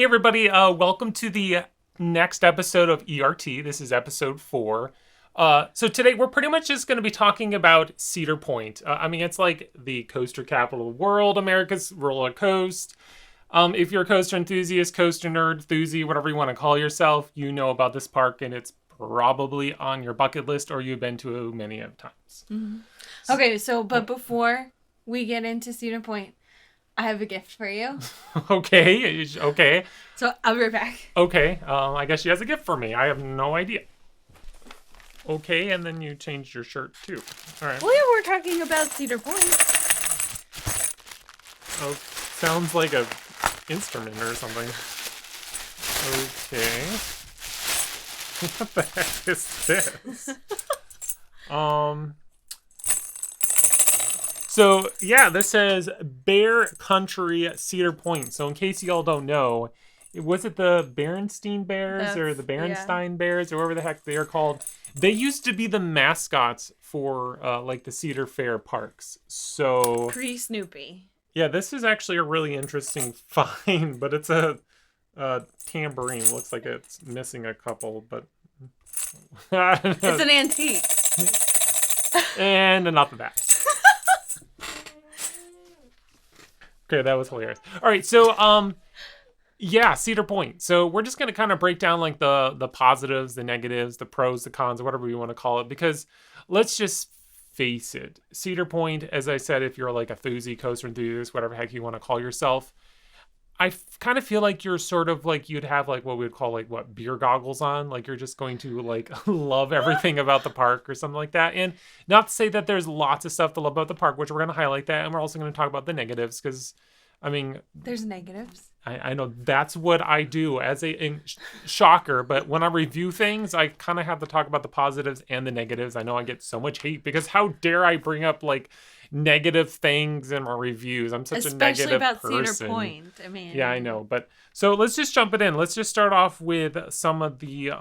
Hey everybody, welcome to the next episode of ERT. This is episode 4. So today we're pretty much just going to be talking about Cedar Point. It's like the coaster capital of the world, America's roller coast. If you're a coaster enthusiast, coaster nerd, enthusiast, whatever you want to call yourself, you know about this park and it's probably on your bucket list or you've been to many of times. Mm-hmm. Okay, but before we get into Cedar Point, I have a gift for you. Okay. So I'll be right back. Okay, I guess she has a gift for me. I have no idea. Okay, and then you changed your shirt too. All right. Well, yeah, we're talking about Cedar Point. Oh, sounds like a instrument or something. Okay. What the heck is this? So, yeah, this says Bear Country Cedar Point. So, in case y'all don't know, was it the Berenstein Bears or the Berenstein Bears or whatever the heck they are called? They used to be the mascots for, like, the Cedar Fair parks. So... Pre-Snoopy. Yeah, this is actually a really interesting find, but it's a tambourine. Looks like it's missing a couple, but... It's an antique. And enough of that. Okay, that was hilarious. All right, so yeah, Cedar Point. So we're just gonna kind of break down like the positives, the negatives, the pros, the cons, whatever you want to call it. Because let's just face it, Cedar Point, as I said, if you're like a enthusiast, coaster enthusiast, whatever heck you want to call yourself, I kind of feel like you're sort of like you'd have like what we would call like what beer goggles on, like you're just going to like love everything about the park or something like that. And not to say that there's lots of stuff to love about the park, which we're going to highlight that, and we're also going to talk about the negatives because, I mean, there's negatives. I know that's what I do as a shocker, but when I review things, I kind of have to talk about the positives and the negatives. I know I get so much hate because how dare I bring up like negative things in my reviews? I'm such a negative person. Especially about Cedar Point. I mean, yeah, I know, but so let's just jump it in. Let's just start off with some of the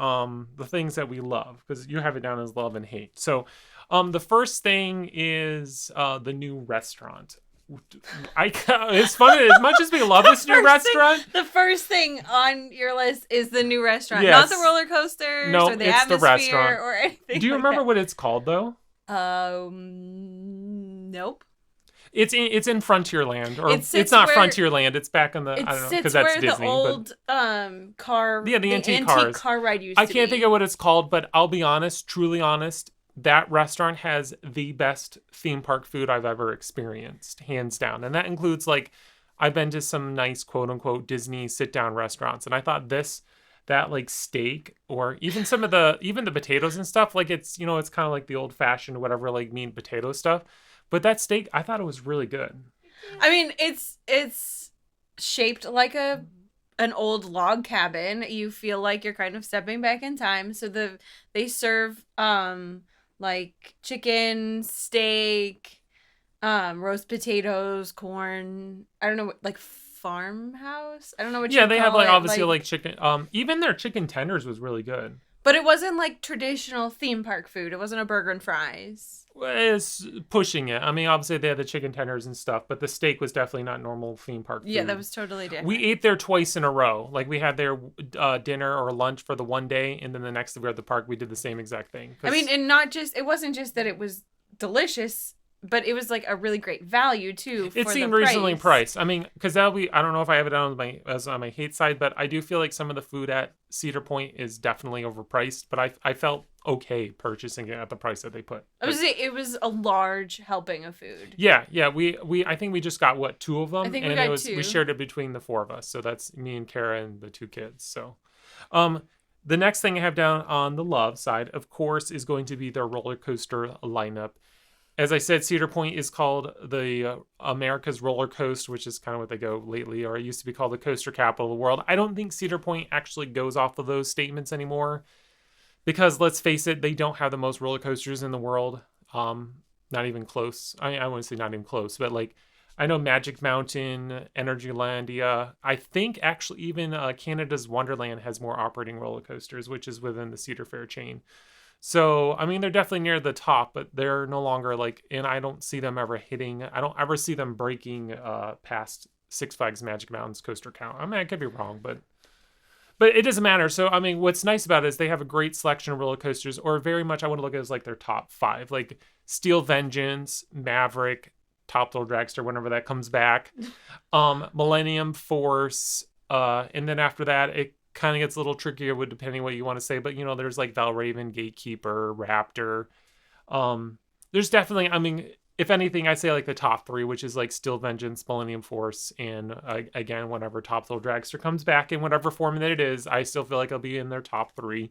things that we love because you have it down as love and hate. So, the first thing is the new restaurant. It's funny, as much as we love this new restaurant. The first thing on your list is the new restaurant, yes. Not the roller coasters or the it's atmosphere the restaurant. or anything. Do you remember what it's called though? Nope. It's in Frontierland, or it's not Frontierland. It's back in the I don't know because that's Disney. The old car, yeah, the antique cars. car ride used. I can't think of what it's called, but I'll be honest, truly honest. That restaurant has the best theme park food I've ever experienced, hands down. And that includes, like, I've been to some nice, quote-unquote, Disney sit-down restaurants. And I thought that, like, steak, or even even the potatoes and stuff, like, it's, you know, it's kind of like the old-fashioned, whatever, like, mean potato stuff. But that steak, I thought it was really good. I mean, it's shaped like an old log cabin. You feel like you're kind of stepping back in time. So they serve... like chicken, steak, roast potatoes, corn. I don't know, like farmhouse. I don't know what. Yeah, they have like obviously like chicken. Even their chicken tenders was really good. But it wasn't like traditional theme park food. It wasn't a burger and fries. It's pushing it. I mean, obviously they had the chicken tenders and stuff, but the steak was definitely not normal theme park food. Yeah, that was totally different. We ate there twice in a row. Like we had their dinner or lunch for the one day, and then the next day we were at the park, we did the same exact thing. I mean, and it wasn't just that it was delicious, but it was like a really great value too. It seemed reasonably priced. I mean, because I don't know if I have it on my hate side, but I do feel like some of the food at Cedar Point is definitely overpriced. But I felt okay purchasing it at the price that they put. It was a large helping of food. Yeah. We I think we just got 2 of them, I think and we got 2. We two. shared it between the 4 of us. So that's me and Kara and the 2 kids. So, the next thing I have down on the love side, of course, is going to be their roller coaster lineup. As I said, Cedar Point is called the America's Roller Coast, which is kind of what they go lately, or it used to be called the coaster capital of the world. I don't think Cedar Point actually goes off of those statements anymore because, let's face it, they don't have the most roller coasters in the world. Not even close. I wouldn't say not even close, but like I know Magic Mountain, Energylandia. I think actually even Canada's Wonderland has more operating roller coasters, which is within the Cedar Fair chain. So, I mean, they're definitely near the top, but they're no longer like, and I don't see them ever I don't ever see them breaking past Six Flags Magic Mountain's coaster count. I mean, I could be wrong, but But it doesn't matter. So, I mean, what's nice about it is they have a great selection of roller coasters, or very much I want to look at it as like their top 5. Like Steel Vengeance, Maverick, Top Thrill Dragster, whenever that comes back, Millennium Force, and then after that, it kind of gets a little trickier with depending what you want to say. But, there's like Valraven, Gatekeeper, Raptor. There's definitely, I mean, if anything, I say like the top 3, which is like Steel Vengeance, Millennium Force, and again, whenever Top Thrill Dragster comes back in whatever form that it is, I still feel like it'll be in their top 3.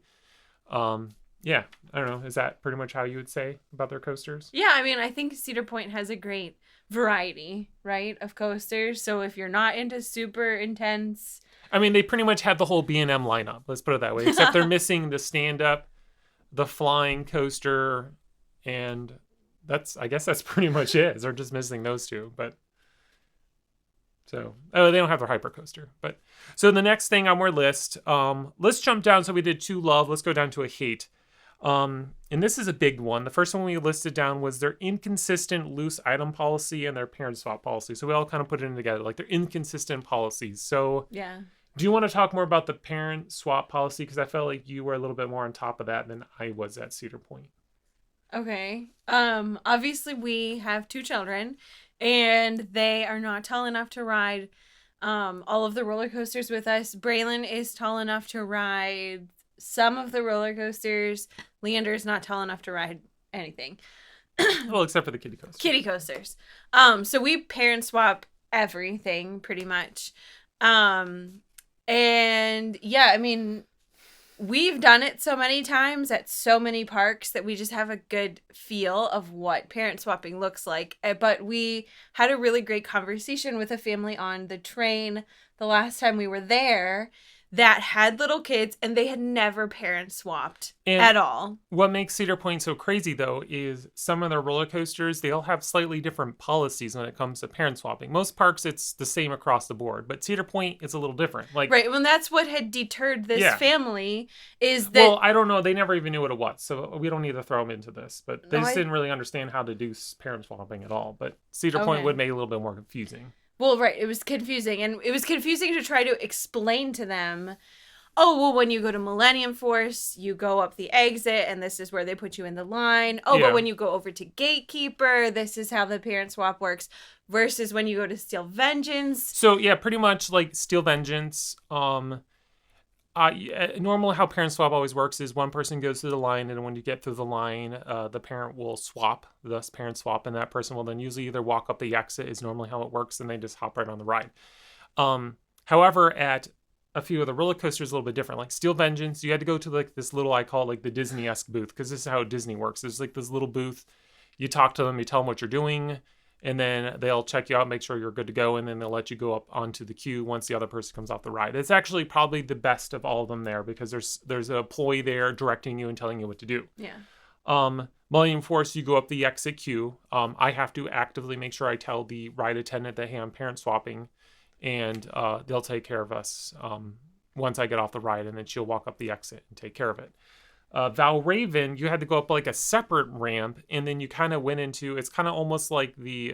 Yeah, I don't know. Is that pretty much how you would say about their coasters? Yeah, I mean, I think Cedar Point has a great variety, right, of coasters. So if you're not into super intense, I mean, they pretty much had the whole B&M lineup. Let's put it that way. Except they're missing the stand-up, the flying coaster, and I guess that's pretty much it. They're just missing those 2, but so they don't have their hyper coaster. But so the next thing on our list, let's jump down. So we did 2 love. Let's go down to a hate. And this is a big one. The first one we listed down was their inconsistent loose item policy and their parent swap policy. So we all kind of put it in together, like their inconsistent policies. So yeah. Do you want to talk more about the parent swap policy? Because I felt like you were a little bit more on top of that than I was at Cedar Point. Okay. Obviously we have 2 children and they are not tall enough to ride all of the roller coasters with us. Braylon is tall enough to ride some of the roller coasters. Leander is not tall enough to ride anything. Well, except for the kiddie coasters. Kiddie coasters. So we parent swap everything pretty much. And yeah, I mean, we've done it so many times at so many parks that we just have a good feel of what parent swapping looks like. But we had a really great conversation with a family on the train the last time we were there that had little kids and they had never parent swapped at all. What makes Cedar Point so crazy, though, is some of their roller coasters, they all have slightly different policies when it comes to parent swapping. Most parks, it's the same across the board, but Cedar Point, it's a little different. Like, right, well, that's what had deterred this family is that... Well, I don't know. They never even knew what it was, so we don't need to throw them into this. But they just didn't really understand how to do parent swapping at all. But Cedar Point would make it a little bit more confusing. Well, right. It was confusing. And it was confusing to try to explain to them, oh, well, when you go to Millennium Force, you go up the exit, and this is where they put you in the line. Oh, but when you go over to Gatekeeper, this is how the parent swap works. Versus when you go to Steel Vengeance. So, yeah, pretty much like Steel Vengeance, normally how parent swap always works is one person goes through the line, and when you get through the line, the parent will swap, thus parent swap, and that person will then usually either walk up the exit is normally how it works, and they just hop right on the ride. However, at a few of the roller coasters, a little bit different. Like Steel Vengeance, you had to go to like this little, I call it like the Disney-esque booth, because this is how Disney works. There's like this little booth. You talk to them, you tell them what you're doing, and then they'll check you out, make sure you're good to go, and then they'll let you go up onto the queue once the other person comes off the ride. It's actually probably the best of all of them there because there's an employee there directing you and telling you what to do. Yeah. Millennium Force, you go up the exit queue. I have to actively make sure I tell the ride attendant that, hey, I'm parent swapping, and they'll take care of us once I get off the ride, and then she'll walk up the exit and take care of it. Valraven, you had to go up like a separate ramp, and then you kind of went into, it's kind of almost like the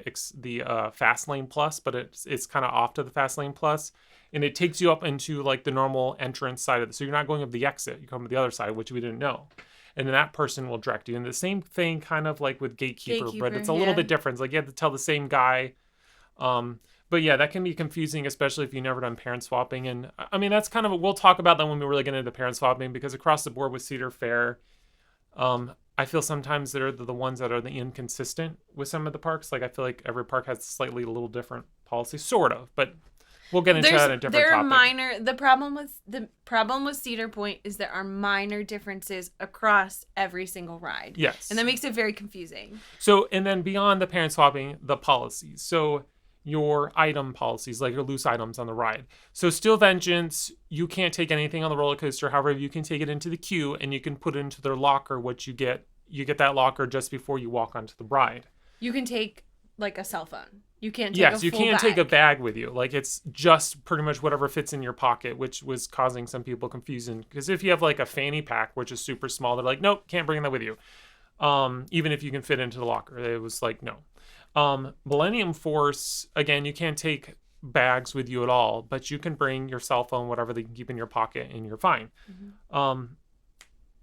Fast Lane Plus, but it's kind of off to the Fast Lane Plus, and it takes you up into like the normal entrance side of it. So you're not going up the exit, you come to the other side, which we didn't know. And then that person will direct you. And the same thing kind of like with Gatekeeper but it's a little bit different. It's like you have to tell the same guy. But yeah, that can be confusing, especially if you've never done parent swapping. And I mean, that's kind of, we'll talk about that when we really get into parent swapping, because across the board with Cedar Fair, I feel sometimes they're the ones that are the inconsistent with some of the parks. Like I feel like every park has slightly a little different policy, sort of, but we'll get into that in a different there topic. Are minor, the problem with Cedar Point is there are minor differences across every single ride. Yes. And that makes it very confusing. So, and then beyond the parent swapping, the policies. So your item policies, like your loose items on the ride. So Steel Vengeance, you can't take anything on the roller coaster. However, you can take it into the queue and you can put it into their locker, which you get that locker just before you walk onto the ride. You can take like a cell phone. You can't take yes, a you full can't bag. take a bag with you. Like it's just pretty much whatever fits in your pocket, which was causing some people confusion. Because if you have like a fanny pack, which is super small, they're like, nope, can't bring that with you. Even if you can fit into the locker, it was like, no. Millennium Force, again, you can't take bags with you at all, but you can bring your cell phone, whatever they can keep in your pocket, and you're fine. Mm-hmm.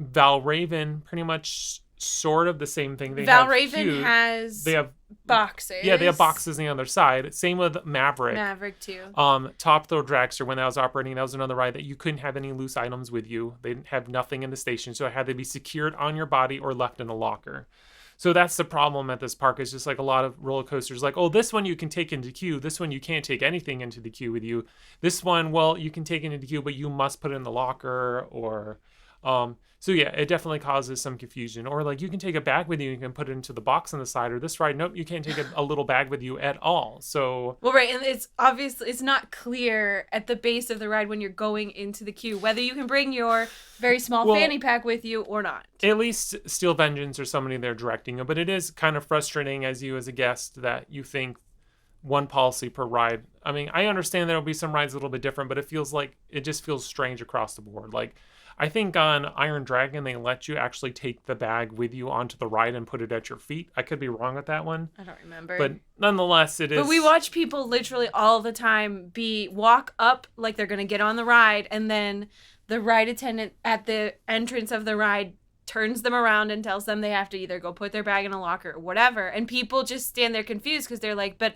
Valraven, pretty much sort of the same thing. They have Valraven has they have boxes. Yeah, they have boxes on the other side. Same with Maverick. Maverick too. Top Thrill Dragster, when that was operating, that was another ride that you couldn't have any loose items with you. They didn't have nothing in the station, so it had to be secured on your body or left in a locker. So that's the problem at this park. Is just like a lot of roller coasters, like, oh, this one you can take into queue. This one you can't take anything into the queue with you. This one, well, you can take it into the queue, but you must put it in the locker. Or, so yeah, it definitely causes some confusion. Or like, you can take a bag with you, and you can put it into the box on the side. Or this ride, nope, you can't take a little bag with you at all. So well, right, and it's obviously it's not clear at the base of the ride when you're going into the queue whether you can bring your very small fanny pack with you or not. At least Steel Vengeance or somebody there directing you, but it is kind of frustrating as you as a guest that you think one policy per ride. I mean, I understand there'll be some rides a little bit different, but it just feels strange across the board. Like, I think on Iron Dragon, they let you actually take the bag with you onto the ride and put it at your feet. I could be wrong with that one. I don't remember. But nonetheless, it is. But we watch people literally all the time walk up like they're going to get on the ride, and then the ride attendant at the entrance of the ride turns them around and tells them they have to either go put their bag in a locker or whatever. And people just stand there confused because they're like, but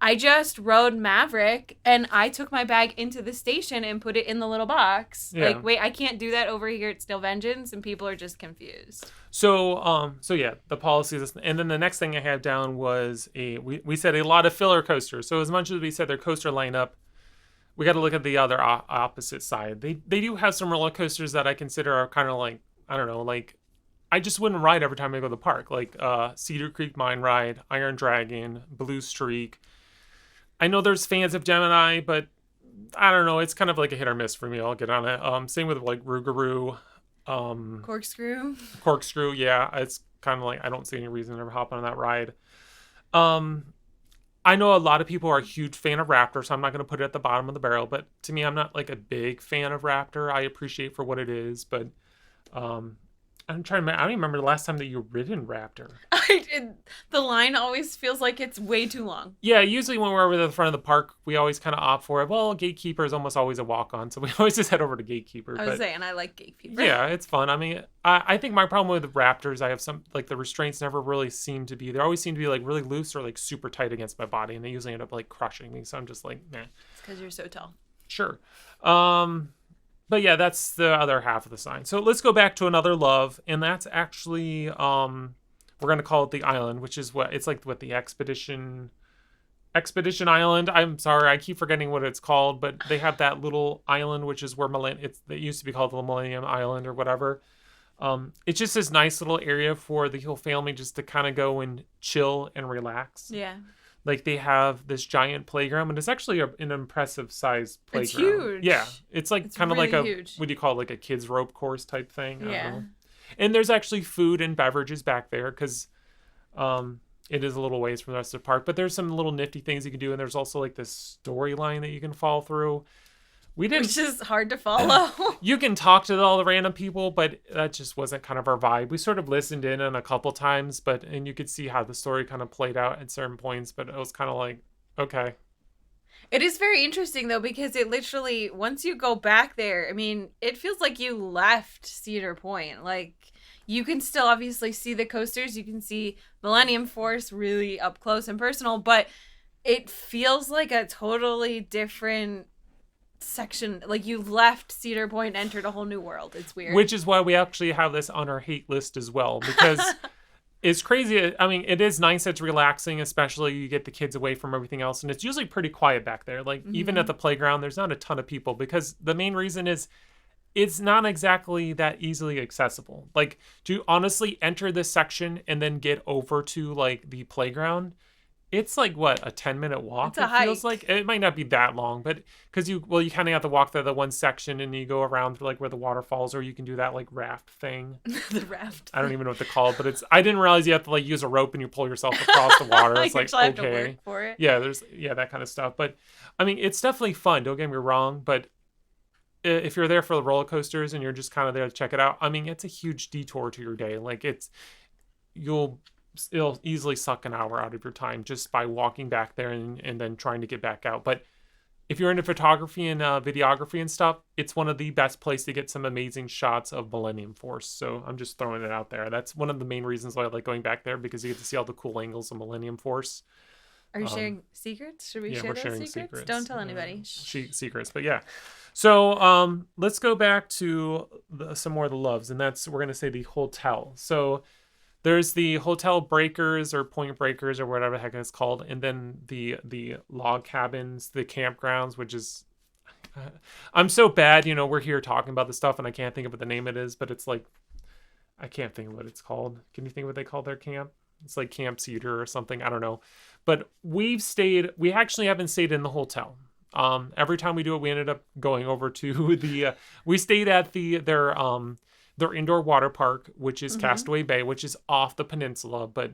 I just rode Maverick and I took my bag into the station and put it in the little box. Yeah. Like, wait, I can't do that over here at Steel Vengeance, and people are just confused. So yeah, the policies. And then the next thing I had down was we said a lot of filler coasters. So as much as we said their coaster lineup, we got to look at the other opposite side. They do have some roller coasters that I consider are kind of like, I don't know, like, I just wouldn't ride every time I go to the park. Like Cedar Creek Mine Ride, Iron Dragon, Blue Streak. I know there's fans of Gemini, but I don't know. It's kind of like a hit or miss for me. I'll get on it. Same with like Rougarou. Corkscrew, yeah. It's kind of like, I don't see any reason to ever hop on that ride. I know a lot of people are a huge fan of Raptor, so I'm not going to put it at the bottom of the barrel. But to me, I'm not like a big fan of Raptor. I appreciate for what it is, but I'm trying to. I don't even remember the last time that you ridden Raptor. The line always feels like it's way too long. Yeah, usually when we're over the front of the park, we always kind of opt for it. Well, Gatekeeper is almost always a walk-on, so we always just head over to Gatekeeper. I was saying, I like Gatekeeper. Yeah, it's fun. I mean, I think my problem with the Raptors, I have some, like, the restraints never really seem to be, they always seem to be, like, really loose or, like, super tight against my body, and they usually end up, like, crushing me, so I'm just like, nah. It's because you're so tall. Sure. But yeah, that's the other half of the sign. So let's go back to another love, and that's actually, we're going to call it the island, which is it's like the Expedition Island. I'm sorry, I keep forgetting what it's called, but they have that little island, which is where it used to be called the Millennium Island or whatever. It's just this nice little area for the whole family just to kind of go and chill and relax. Yeah. Like, they have this giant playground, and it's actually an impressive sized playground. It's huge. Yeah. It's like kind of really like huge. What do you call it? Like a kid's rope course type thing? I Yeah. don't know. And there's actually food and beverages back there because it is a little ways from the rest of the park. But there's some little nifty things you can do, and there's also like this storyline that you can follow through. Which is hard to follow. You can talk to all the random people, but that just wasn't kind of our vibe. We sort of listened in on a couple times, and you could see how the story kind of played out at certain points, but it was kind of like, okay. It is very interesting, though, because it literally, once you go back there, I mean, it feels like you left Cedar Point. Like, you can still obviously see the coasters. You can see Millennium Force really up close and personal, but it feels like a totally different section. Like, you left Cedar Point and entered a whole new world. It's weird. Which is why we actually have this on our hate list as well, because it's crazy. I mean, it is nice. It's relaxing, especially you get the kids away from everything else, and it's usually pretty quiet back there. Like, even at the playground, there's not a ton of people, because the main reason is it's not exactly that easily accessible. Like, to honestly enter this section and then get over to like the playground, it's like, what, a 10-minute walk? It's a hike. Feels like it might not be that long, but because you kind of have to walk through the one section and you go around to like where the waterfalls, or you can do that like raft thing. The raft. I don't even know what to call it, but I didn't realize you have to like use a rope and you pull yourself across the water. It's like, have to okay, work for it. yeah, that kind of stuff. But I mean, it's definitely fun. Don't get me wrong, but if you're there for the roller coasters and you're just kind of there to check it out, I mean, it's a huge detour to your day. Like, it'll easily suck an hour out of your time just by walking back there and then trying to get back out. But if you're into photography and videography and stuff, it's one of the best places to get some amazing shots of Millennium Force. So I'm just throwing it out there. That's one of the main reasons why I like going back there, because you get to see all the cool angles of Millennium Force. Are you sharing secrets? Should we Yeah, share we're those sharing secrets? Don't tell anybody. Secrets, but yeah. So let's go back to some more of the loves, and that's, we're gonna say, the hotel. So there's the hotel breakers or point breakers or whatever the heck it's called, and then the log cabins, the campgrounds, which is I'm so bad, we're here talking about this stuff and I can't think of what the name it is, but it's like I can't think of what it's called. Can you think of what they call their camp? It's like Camp Cedar or something. I don't know. But we actually haven't stayed in the hotel. Every time we do it, we ended up going over to we stayed at their indoor water park, which is Castaway Bay, which is off the peninsula. But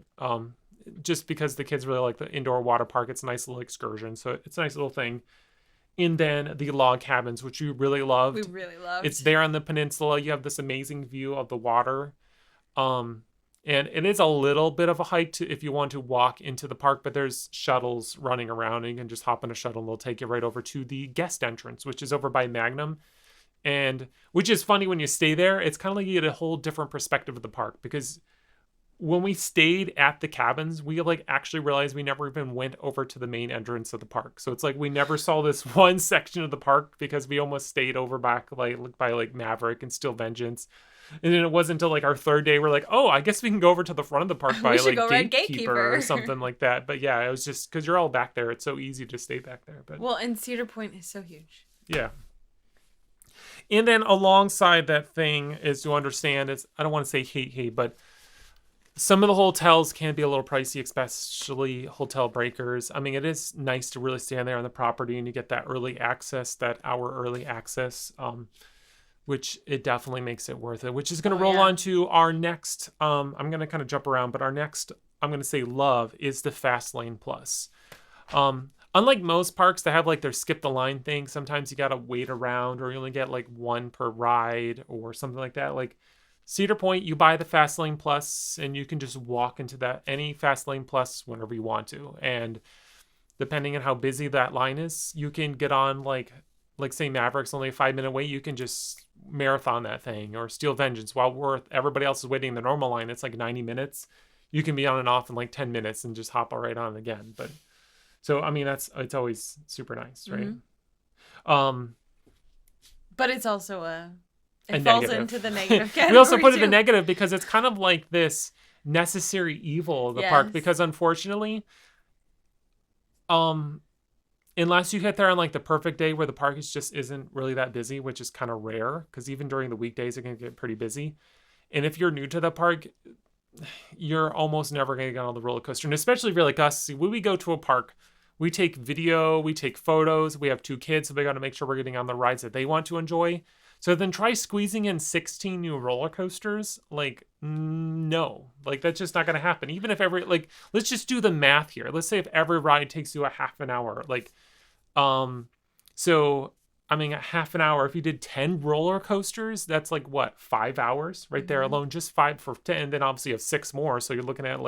just because the kids really like the indoor water park, it's a nice little excursion. So it's a nice little thing. And then the log cabins, which we really loved. We really loved. It's there on the peninsula. You have this amazing view of the water. And it is a little bit of a hike if you want to walk into the park, but there's shuttles running around and you can just hop on a shuttle and they'll take you right over to the guest entrance, which is over by Magnum. And which is funny, when you stay there, it's kind of like you get a whole different perspective of the park, because when we stayed at the cabins, we like actually realized we never even went over to the main entrance of the park. So it's like we never saw this one section of the park because we almost stayed over back by Maverick and Steel Vengeance. And then it wasn't until like our third day we're like, oh, I guess we can go over to the front of the park by like Gatekeeper or something like that. But yeah, it was just because you're all back there. It's so easy to stay back there. But well, and Cedar Point is so huge. Yeah. And then alongside that thing is to understand, I don't want to say hate, but some of the hotels can be a little pricey, especially hotel breakers. I mean, it is nice to really stand there on the property and you get that early access, that hour early access, which it definitely makes it worth it, which is going to roll on to our next, I'm going to kind of jump around, but our next, I'm going to say love, is the Fast Lane Plus. Unlike most parks that have like their skip the line thing, sometimes you got to wait around or you only get like one per ride or something like that. Like Cedar Point, you buy the Fast Lane Plus and you can just walk into any Fast Lane Plus whenever you want to. And depending on how busy that line is, you can get on like say Maverick's only a 5-minute wait, you can just marathon that thing. Or Steel Vengeance, while everybody else is waiting in the normal line, it's like 90 minutes. You can be on and off in like 10 minutes and just hop right on again. But so, I mean, it's always super nice, right? But it's also it falls negative. Into the negative category. We also put it in negative because it's kind of like this necessary evil of the park, because unfortunately, unless you hit there on like the perfect day where the park isn't really that busy, which is kind of rare, because even during the weekdays it can get pretty busy. And if you're new to the park, you're almost never going to get on the roller coaster. And especially if you're like us, when we go to a park, we take video, we take photos, we have 2 kids, so we got to make sure we're getting on the rides that they want to enjoy. So then try squeezing in 16 new roller coasters. Like, no, like that's just not going to happen. Even if let's just do the math here. Let's say if every ride takes you a half an hour, so I mean, a half an hour, if you did 10 roller coasters, that's like what, 5 hours right there alone, just 5 for 10. And then obviously you have 6 more. So you're looking at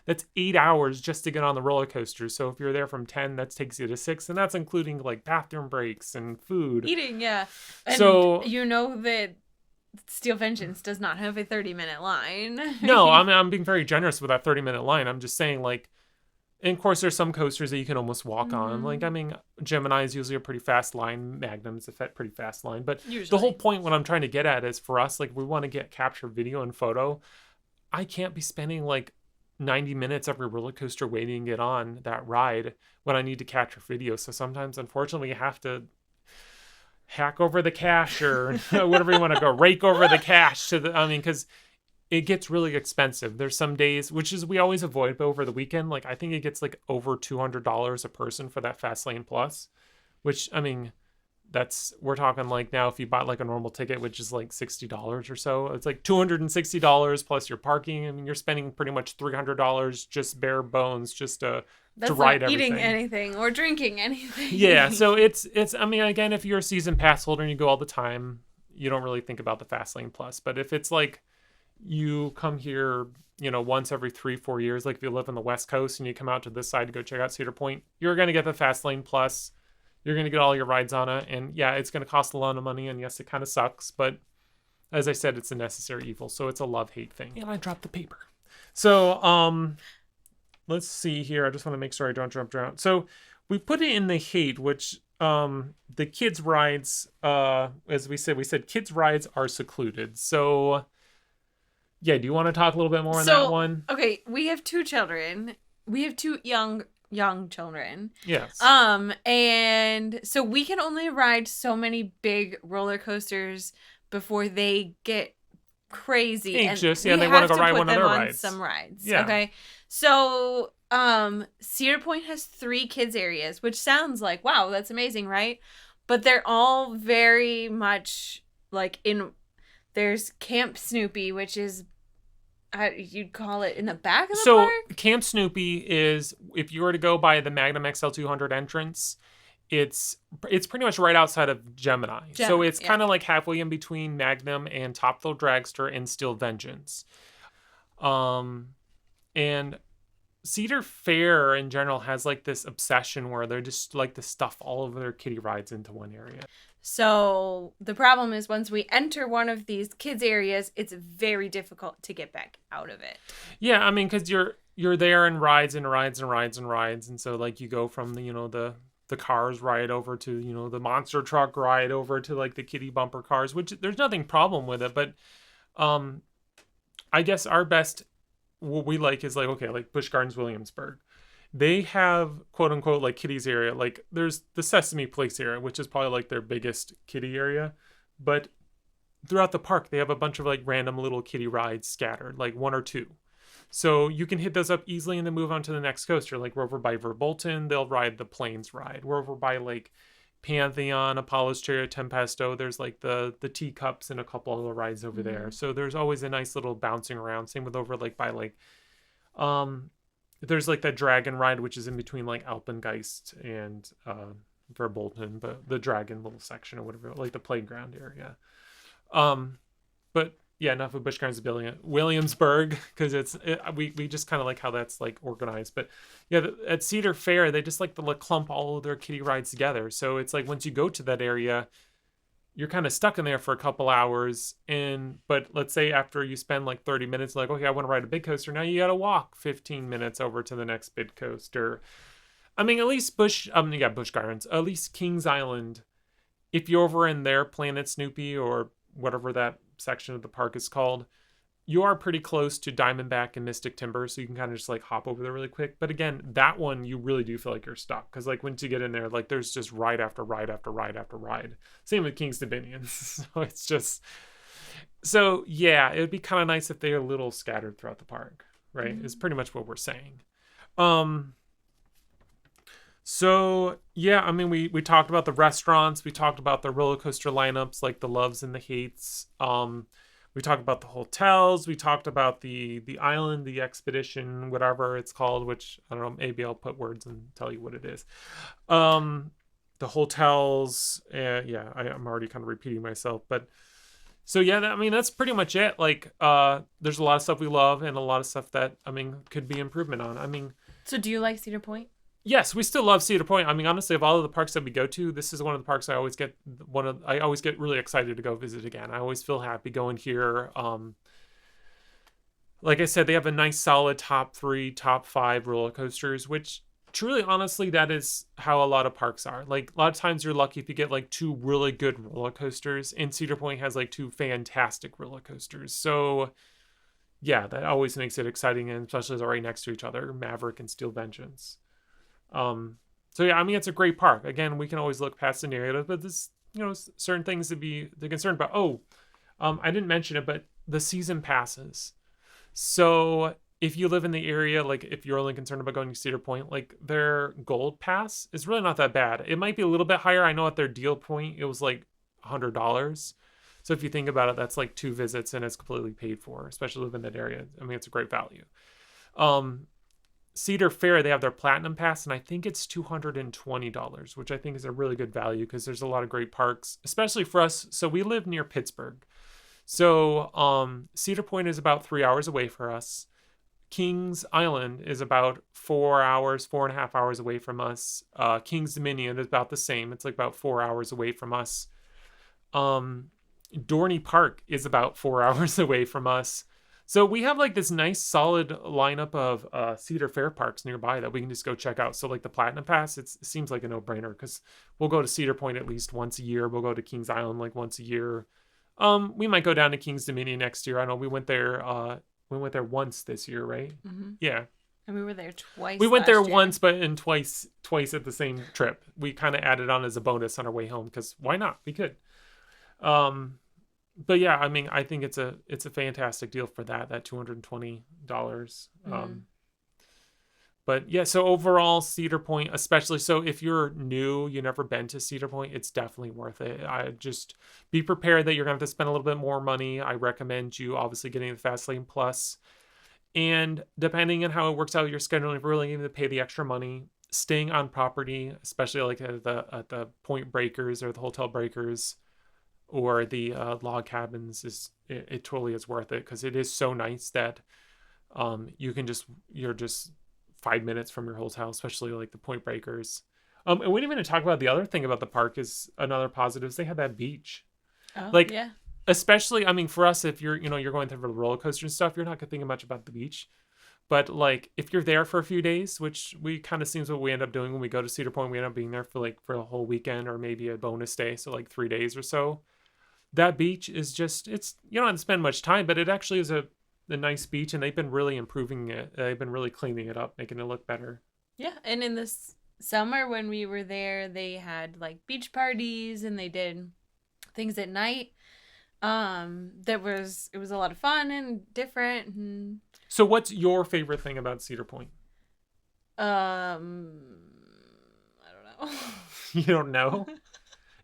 that's 8 hours just to get on the roller coaster. So if you're there from 10, that takes you to 6. And that's including like bathroom breaks and food. Eating, yeah. And so you know that Steel Vengeance does not have a 30-minute line. No, I'm being very generous with that 30-minute line. I'm just saying and of course, there's some coasters that you can almost walk on. Like, I mean, Gemini is usually a pretty fast line. Magnum's a pretty fast line. But the whole point, what I'm trying to get at is, for us, like, we want to capture video and photo. I can't be spending, 90 minutes every roller coaster waiting to get on that ride when I need to capture video. So sometimes, unfortunately, you have to hack over the cash or whatever you want to go, rake over the cash because it gets really expensive. There's some days, which is we always avoid, but over the weekend, I think it gets over $200 a person for that Fast Lane Plus, which, I mean, we're talking now if you bought a normal ticket, which is $60 or so, it's $260 plus your parking. I mean, you're spending pretty much $300 just bare bones just to ride everything. Eating anything or drinking anything. Yeah, so it's I mean, again, if you're a season pass holder and you go all the time, you don't really think about the Fast Lane Plus. But if it's you come here, once every 3-4 years, if you live on the West Coast and you come out to this side to go check out Cedar Point, you're going to get the Fast Lane Plus. You're going to get all your rides on it. And yeah, it's going to cost a lot of money. And yes, it kind of sucks. But as I said, it's a necessary evil. So it's a love-hate thing. And I dropped the paper. So let's see here. I just want to make sure I don't jump around. So we put it in the hate, which the kids' rides, as we said kids' rides are secluded. So yeah, do you want to talk a little bit more on that one? Okay, we have two children. We have two young children. Yes. And so we can only ride so many big roller coasters before they get crazy anxious. And they want to go ride one of their rides. Some rides. Yeah. Okay. So Cedar Point has 3 kids areas, which sounds like, wow, that's amazing, right? But they're all very much like there's Camp Snoopy, which is you'd call it in the back of the park. So Camp Snoopy is, if you were to go by the Magnum XL200 entrance, it's pretty much right outside of Gemini. So it's kind of like halfway in between Magnum and Top Thrill Dragster and Steel Vengeance. And Cedar Fair in general has like this obsession where they're just like to stuff all of their kiddie rides into one area. So the problem is once we enter one of these kids areas, it's very difficult to get back out of it. Yeah, I mean, because you're there and rides and rides and rides and rides, and so like you go from the cars ride over to the monster truck ride over to like the kiddie bumper cars, which there's nothing problem with it, but I guess our best what we like is like, okay, like Busch Gardens Williamsburg. They have quote unquote like kiddies area. Like there's the Sesame Place area, which is probably like their biggest kiddie area. But throughout the park, they have a bunch of like random little kiddie rides scattered, like 1 or 2. So you can hit those up easily and then move on to the next coaster. Like we're over by Verbolten, they'll ride the Plains ride. We're over by like Pantheon, Apollo's Chariot, Tempesto. There's like the teacups and a couple other rides over there. So there's always a nice little bouncing around. Same with over like by like there's like that dragon ride, which is in between like Alpengeist and Verbolten, but the dragon little section or whatever, like the playground area. But yeah, enough of Busch Gardens Williamsburg, because we just kind of like how that's like organized. But yeah, at Cedar Fair, they just like to clump all of their kiddie rides together. So it's like once you go to that area, you're kind of stuck in there for a couple hours. But let's say after you spend like 30 minutes, like, okay, I want to ride a big coaster. Now you got to walk 15 minutes over to the next big coaster. I mean, at least Busch Gardens, at least Kings Island, if you're over in their Planet Snoopy or whatever that section of the park is called, you are pretty close to Diamondback and Mystic Timber, so you can kind of just like hop over there really quick. But again, that one you really do feel like you're stuck, because like once you get in there, like there's just ride after ride after ride after ride. Same with King's Dominion. So yeah, it would be kind of nice if they're a little scattered throughout the park, right? Is pretty much what we're saying. So yeah, I mean, we talked about the restaurants, we talked about the roller coaster lineups, like the loves and the hates. We talked about the hotels, we talked about the island, the expedition, whatever it's called, which I don't know, maybe I'll put words and tell you what it is. The hotels, yeah, I'm already kind of repeating myself, but so yeah, I mean, that's pretty much it. Like, there's a lot of stuff we love and a lot of stuff that, I mean, could be improvement on. I mean, so do you like Cedar Point? Yes, we still love Cedar Point. I mean, honestly, of all of the parks that we go to, this is one of the parks I always get really excited to go visit again. I always feel happy going here. Like I said, they have a nice solid top 3, top 5 roller coasters, which truly, honestly, that is how a lot of parks are. Like a lot of times you're lucky if you get like 2 really good roller coasters, and Cedar Point has like 2 fantastic roller coasters. So yeah, that always makes it exciting, and especially as they're right next to each other, Maverick and Steel Vengeance. So yeah, I mean, it's a great park. Again, we can always look past the narrative, but there's, certain things to be concerned about. I didn't mention it, but the season passes. So if you live in the area, like if you're only concerned about going to Cedar Point, like their gold pass is really not that bad. It might be a little bit higher. I know at their deal point, it was like $100. So if you think about it, that's like 2 visits and it's completely paid for, especially living in that area. I mean, it's a great value. Cedar Fair, they have their Platinum Pass, and I think it's $220, which I think is a really good value because there's a lot of great parks, especially for us. So we live near Pittsburgh. So Cedar Point is about 3 hours away for us. Kings Island is about 4 hours, 4.5 hours away from us. Kings Dominion is about the same. It's like about 4 hours away from us. Um, Dorney Park is about 4 hours away from us. So we have like this nice solid lineup of Cedar Fair parks nearby that we can just go check out. So like the Platinum Pass, it seems like a no-brainer because we'll go to Cedar Point at least once a year. We'll go to Kings Island like once a year. We might go down to Kings Dominion next year. I know we went there. We went there once this year, right? Mm-hmm. Yeah. And we were there twice. We went there last year. once, but in twice at the same trip. We kind of added on as a bonus on our way home because why not? We could. But yeah, I mean, I think it's a fantastic deal for that $220. But yeah, so overall, Cedar Point, especially so if you're new, you never been to Cedar Point, it's definitely worth it. I just be prepared that you're gonna have to spend a little bit more money. I recommend you obviously getting the Fastlane Plus, and depending on how it works out with your schedule, if you're really going to pay the extra money, staying on property, especially like at the Point Breakers or the Hotel Breakers or the log cabins, it totally is worth it because it is so nice that you're just 5 minutes from your hotel, especially like the Point Breakers. And we didn't even talk about the other thing about the park is another positive is they have that beach. Oh, Like, yeah. especially, I mean, for us, if you're going through the roller coaster and stuff, you're not gonna think much about the beach. But like, if you're there for a few days, which we kind of seems what we end up doing when we go to Cedar Point, we end up being there for a whole weekend or maybe a bonus day, so like 3 days or so. That beach is just you don't have to spend much time, but it actually is a nice beach, and they've been really improving it. They've been really cleaning it up, making it look better. Yeah, and in this summer when we were there, they had like beach parties and they did things at night. It was a lot of fun and different. And, So, what's your favorite thing about Cedar Point? I don't know. You don't know?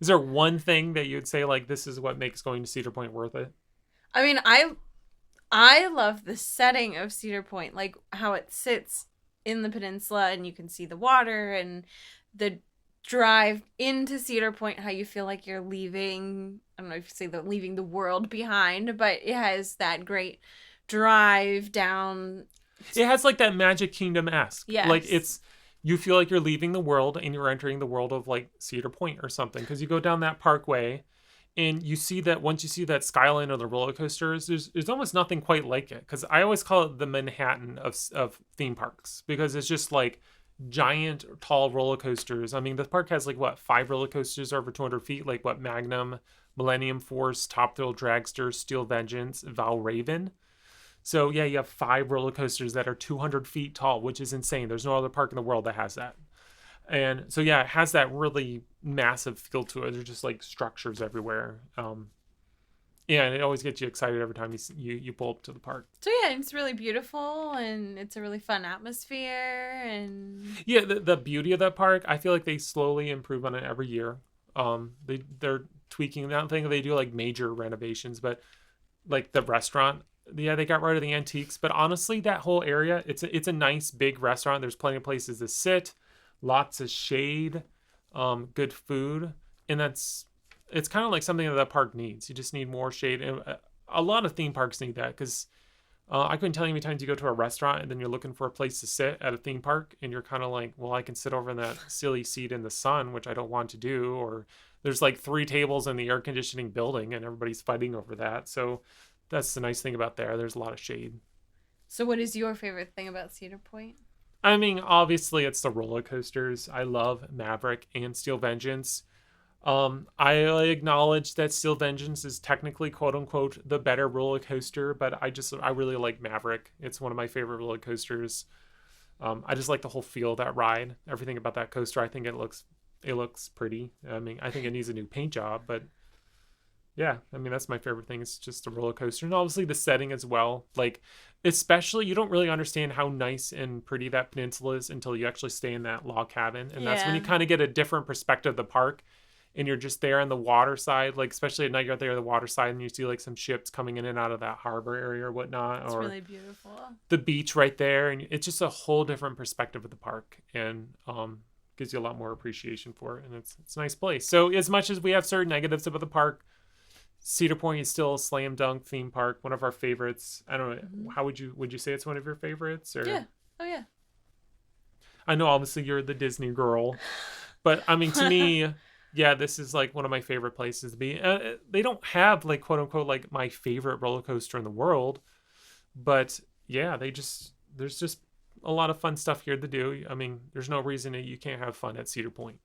Is there one thing that you'd say like this is what makes going to Cedar Point worth it? I mean, I love the setting of Cedar Point, like how it sits in the peninsula and you can see the water, and the drive into Cedar Point, how you feel like you're leaving, I don't know if you say leaving the world behind, but it has that great drive down. It has like that Magic Kingdom-esque. Yes. Like you feel like you're leaving the world and you're entering the world of like Cedar Point or something because you go down that parkway and you see that once you see that skyline of the roller coasters, there's almost nothing quite like it because I always call it the Manhattan of theme parks because it's just like giant tall roller coasters. I mean, the park has like what 5 roller coasters over 200 feet, like what Magnum, Millennium Force, Top Thrill Dragster, Steel Vengeance, Val Raven. So yeah, you have 5 roller coasters that are 200 feet tall, which is insane. There's no other park in the world that has that. And so yeah, it has that really massive feel to it. There's just like structures everywhere. Yeah, and it always gets you excited every time you pull up to the park. So yeah, it's really beautiful and it's a really fun atmosphere and yeah, the beauty of that park, I feel like they slowly improve on it every year. They're tweaking. I don't think they do like major renovations, but like the restaurant, yeah, they got rid of the antiques. But honestly, that whole area, it's a nice big restaurant. There's plenty of places to sit, lots of shade, good food, and it's kind of like something that park needs. You just need more shade, and a lot of theme parks need that because I couldn't tell you how many times you go to a restaurant and then you're looking for a place to sit at a theme park, and you're kind of like, well, I can sit over in that silly seat in the sun, which I don't want to do, or there's like 3 tables in the air conditioning building and everybody's fighting over that. So that's the nice thing about there. There's a lot of shade. So what is your favorite thing about Cedar Point? I mean, obviously it's the roller coasters. I love Maverick and Steel Vengeance. I acknowledge that Steel Vengeance is technically quote unquote the better roller coaster, but I really like Maverick. It's one of my favorite roller coasters. I just like the whole feel of that ride. Everything about that coaster. I think it looks pretty. I mean, I think it needs a new paint job, but yeah, I mean, that's my favorite thing. It's just the roller coaster. And obviously the setting as well. Like, especially, you don't really understand how nice and pretty that peninsula is until you actually stay in that log cabin. And that's when you Yeah. kind of get a different perspective of the park. And you're just there on the water side. Like, especially at night, you're out there on the water side and you see like some ships coming in and out of that harbor area or whatnot. It's or really beautiful. the beach right there. And it's just a whole different perspective of the park. And gives you a lot more appreciation for it. And it's a nice place. So as much as we have certain negatives about the park, Cedar Point is still a slam dunk theme park, one of our favorites. I don't know. Hmm. How would you say it's one of your favorites? Or Yeah. Oh yeah. I know obviously you're the Disney girl, but I mean to me, yeah, this is like one of my favorite places to be. They don't have like quote unquote like my favorite roller coaster in the world, but yeah, there's just a lot of fun stuff here to do. I mean, there's no reason that you can't have fun at Cedar Point.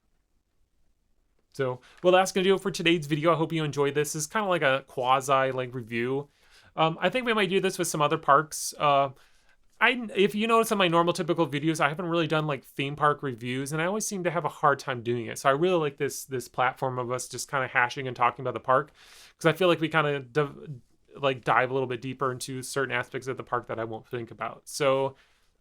So, well, that's gonna do it for today's video. I hope you enjoyed this. It's kind of like a quasi like review. I think we might do this with some other parks. If you notice on my normal typical videos, I haven't really done like theme park reviews, and I always seem to have a hard time doing it. So I really like this platform of us just kind of hashing and talking about the park, because I feel like we kind of like dive a little bit deeper into certain aspects of the park that I won't think about. So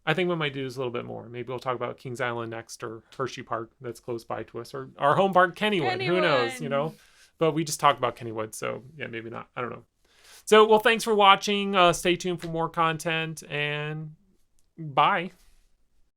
I think we might do this a little bit more. Maybe we'll talk about Kings Island next, or Hershey Park that's close by to us, or our home park, Kennywood. Who knows, Anyone. But we just talked about Kennywood, so yeah, maybe not. I don't know. So, well, thanks for watching. Stay tuned for more content, and bye.